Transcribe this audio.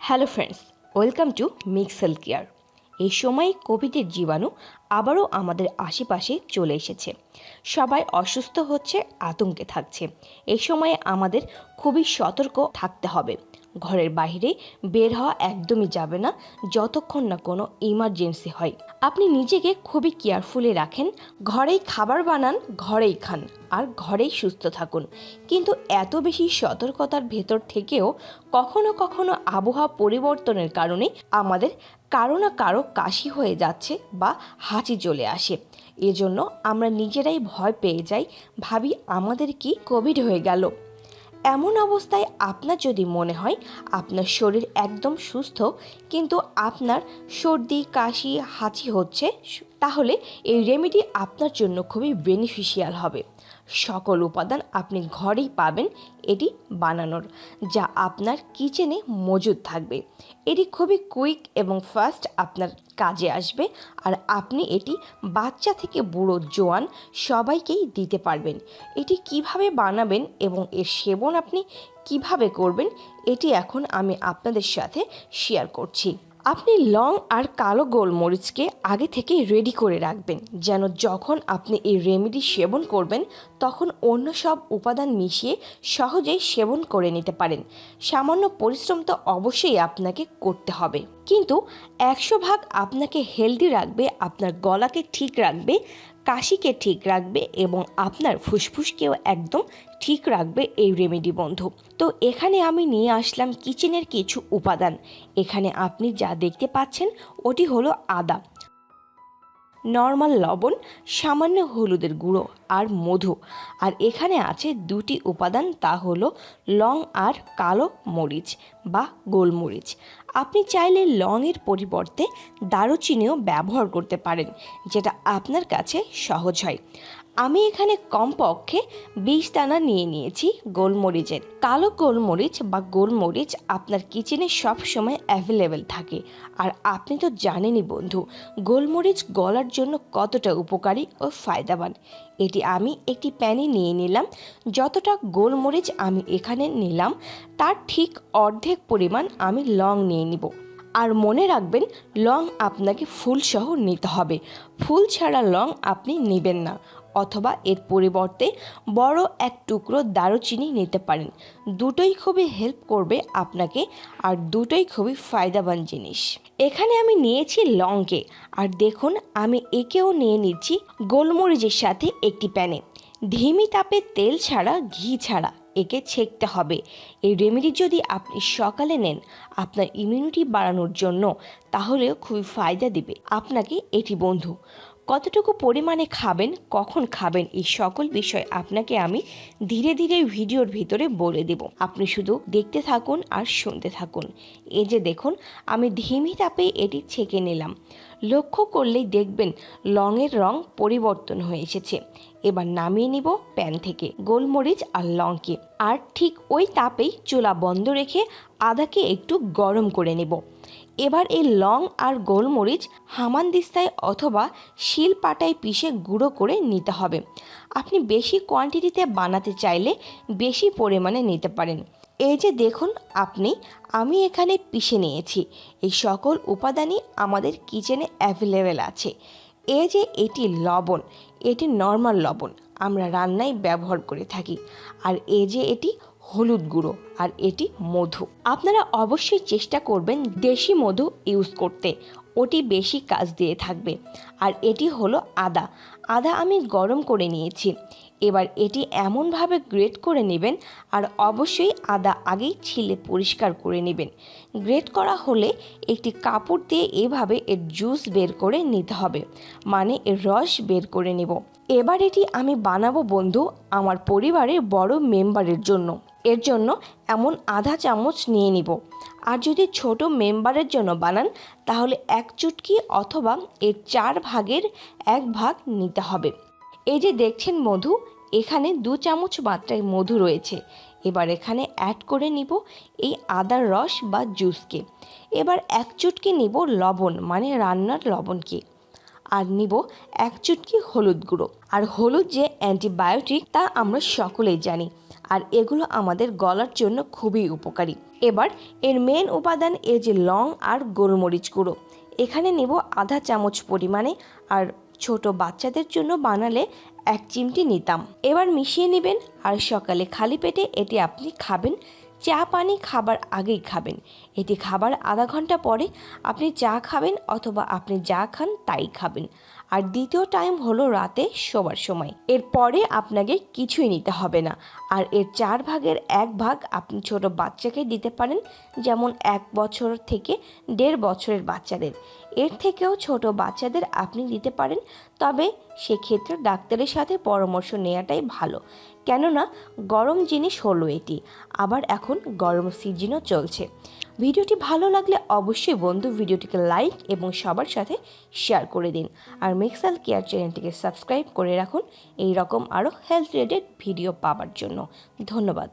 Hello friends, welcome to mix health care. এই সময় কোভিডের জীবাণু আবারও আমাদের আশেপাশে চলে এসেছে। সবাই অসুস্থ হচ্ছে, আতঙ্কে থাকছে। এই সময়ে আমাদের খুবই সতর্ক থাকতে হবে। ঘরের বাইরে বের হওয়া একদমই যাবে না যতক্ষণ না কোনো ইমার্জেন্সি হয়। আপনি নিজেকে খুবই কেয়ারফুলি রাখেন, ঘরেই খাবার বানান, ঘরেই খান আর ঘরেই সুস্থ থাকুন। কিন্তু এত বেশি সতর্কতার ভেতর থেকেও কখনো কখনো আবহাওয়া পরিবর্তনের কারণে আমাদের কারো না কারো কাশি হয়ে যাচ্ছে বা হাঁচি চলে আসে। এজন্য আমরা নিজেরাই ভয় পেয়ে যাই, ভাবি আমাদের কি কোভিড হয়ে গেল। এমন অবস্থায় আপনার যদি মনে হয় আপনার শরীর একদম সুস্থ কিন্তু আপনার সর্দি কাশি হাঁচি হচ্ছে, তাহলে এই রেমেডি আপনার জন্য খুবই বেনিফিশিয়াল হবে। সকল উপাদান আপনি ঘরেই পাবেন এটি বানানোর, যা আপনার কিচেনে মজুদ থাকবে। এটি খুবই কুইক এবং ফাস্ট আপনার কাজে আসবে, আর আপনি এটি বাচ্চা থেকে বুড়ো জোয়ান সবাইকেই দিতে পারবেন। এটি কিভাবে বানাবেন এবং এর সেবন আপনি কিভাবে করবেন, এটি এখন আমি আপনাদের সাথে শেয়ার করছি। আপনি লং আর কালো গোলমরিচকে আগে থেকে রেডি করে রাখবেন, যেন যখন আপনি এই রেমেডি সেবন করবেন তখন অন্য সব উপাদান মিশিয়ে সহজেই সেবন করে নিতে পারেন। সামান্য পরিশ্রম তো অবশ্যই আপনাকে করতে হবে, কিন্তু 100 ভাগ আপনাকে হেলদি রাখবে, আপনার গলাকে ঠিক রাখবে, কাশিকে ঠিক রাখবে এবং আপনার ফুসফুসকেও একদম ঠিক রাখবে এই রেমেডি বন্ধু। তো এখানে আমি নিয়ে আসলাম কিচেনের কিছু উপাদান। এখানে আপনি যা দেখতে পাচ্ছেন ওটি হলো আদা, নর্মাল লবণ, সামান্য হলুদের গুঁড়ো আর মধু। আর এখানে আছে দুটি উপাদান, তা হলো লং আর কালো মরিচ বা গোলমরিচ। আপনি চাইলে লংয়ের পরিবর্তে দারুচিনিও ব্যবহার করতে পারেন, যেটা আপনার কাছে সহজ হয়। আমি এখানে কমপক্ষে 20 দানা নিয়ে নিয়েছি গোলমরিচের। কালো গোলমরিচ বা গোলমরিচ আপনার কিচেনে সব সময় অ্যাভেলেবেল থাকে, আর আপনি তো জানেনই বন্ধু গোলমরিচ গলার জন্য কতটা উপকারী ও ফায়দাবান। এটি আমি একটি প্যানে নিয়ে নিলাম। যতটা গোলমরিচ আমি এখানে নিলাম তার ঠিক অর্ধেক পরিমাণ আমি লং নিয়ে নিব। আর মনে রাখবেন, লং আপনাকে ফুলসহ নিতে হবে, ফুল ছাড়া লং আপনি নেবেন না, অথবা এর পরিবর্তে বড় এক টুকরো দারুচিনি নিতে পারেন। দুটোই খুবই হেল্প করবে আপনাকে, আর দুটোই খুবই ফায়দাবান জিনিস। এখানে আমি নিয়েছি লংকে, আর দেখুন আমি একেও নিয়ে নিচ্ছি গোলমরিচের সাথে একটি প্যানে। ধিমি তাপে তেল ছাড়া, ঘি ছাড়া একে ছেঁকতে হবে। এই রেমেডি যদি আপনি সকালে নেন আপনার ইমিউনিটি বাড়ানোর জন্য, তাহলেও খুবই ফায়দা দিবে আপনাকে এটি বন্ধু। কতটুকু পরিমাণে খাবেন, কখন খাবেন, এই সকল বিষয় আপনাকে আমি ধীরে ধীরে ভিডিওর ভিতরে বলে দেব। আপনি শুধু দেখতে থাকুন আর শুনতে থাকুন। এই যে দেখুন আমি ধিমি তাপে এটি ছেঁকে নিলাম। লক্ষ্য করলেই দেখবেন লংয়ের রং পরিবর্তন হয়ে এসেছে। এবার নামিয়ে নিব প্যান থেকে গোলমরিচ আর লংকে, আর ঠিক ওই তাপেই চুলা বন্ধ রেখে আদাকে একটু গরম করে নেব। এবার এই লং আর গোলমরিচ হামানদিস্তায় অথবা শিলপাটায় পিষে গুঁড়ো করে নিতে হবে। আপনি বেশি কোয়ান্টিটিতে বানাতে চাইলে বেশি পরিমাণে নিতে পারেন। এই যে দেখুন আমি এখানে পিষে নিয়েছি। এই সকল উপাদানই আমাদের কিচেনে অ্যাভেলেবেল আছে। এই যে এটি লবণ, এটি নর্মাল লবণ আমরা রান্নায় ব্যবহার করে থাকি। আর এই যে এটি হলুদ গুঁড়ো, আর এটি মধু। আপনারা অবশ্যই চেষ্টা করবেন দেশি মধু ইউজ করতে, ওটি বেশি কাজ দিয়ে থাকবে। আর এটি হলো আদা। আদা আমি গরম করে নিয়েছি। এবার এটি এমনভাবে গ্রেট করে নেবেন, আর অবশ্যই আদা আগেই ছিলে পরিষ্কার করে নেবেন। গ্রেট করা হলে একটি কাপড় দিয়ে এভাবে এর জুস বের করে নিতে হবে, মানে এর রস বের করে নেব। এবার এটি আমি বানাবো বন্ধু আমার পরিবারের বড় মেম্বারের জন্য। এর জন্য এমন আধা চামচ নিয়ে নিব। আর যদি ছোট মেম্বারের জন্য বানান তাহলে 1 চুটকি অথবা এর 4 ভাগের 1 ভাগ নিতে হবে। এই যে দেখছেন মধু, এখানে 2 চামচ মাত্রায় মধু রয়েছে। এবার এখানে অ্যাড করে নিব এই আদার রস বা জুসকে। এবার 1 চুটকি নিব লবণ, মানে রান্নার লবণকে, আর নিব 1 চুটকি হলুদ গুঁড়ো। আর হলুদ যে অ্যান্টিবায়োটিক তা আমরা সকলেই জানি, আর এগুলো আমাদের গলার জন্য খুবই উপকারী। এবার এর মেন উপাদান এই যে লং আর গোলমরিচ গুঁড়ো, এখানে নেব আধা চামচ পরিমাণে, আর ছোট বাচ্চাদের জন্য বানালে 1 চিমটি নিতাম। এবার মিশিয়ে নেবেন আর সকালে খালি পেটে এটি আপনি খাবেন। চা পানি খাবার আগেই খাবেন। এটি খাবার আধা ঘন্টা পরে আপনি চা খাবেন অথবা আপনি যা খান তাই খাবেন। আর দ্বিতীয় টাইম হলো রাতে শোবার সময়। এরপরে আপনাকে কিছুই নিতে হবে না। আর এর 4 ভাগের 1 ভাগ আপনি ছোট বাচ্চাকে দিতে পারেন, যেমন 1 বছর থেকে 1.5 বছরের বাচ্চাদের। এর থেকেও ছোট বাচ্চাদের আপনি দিতে পারেন, তবে সেক্ষেত্রে ডাক্তারের সাথে পরামর্শ নেওয়াটাই ভালো, কেননা গরম জিনিস হলো এটি, আবার এখন গরম সিজনও চলছে। ভিডিওটি ভালো লাগলে অবশ্যই বন্ধু ভিডিওটিকে লাইক এবং সবার সাথে শেয়ার করে দিন। আর মিক্সেল কেয়ার চ্যানেলটিকে সাবস্ক্রাইব করে রাখুন এই রকম আরও হেলথ রিলেটেড ভিডিও পাওয়ার জন্য। ধন্যবাদ।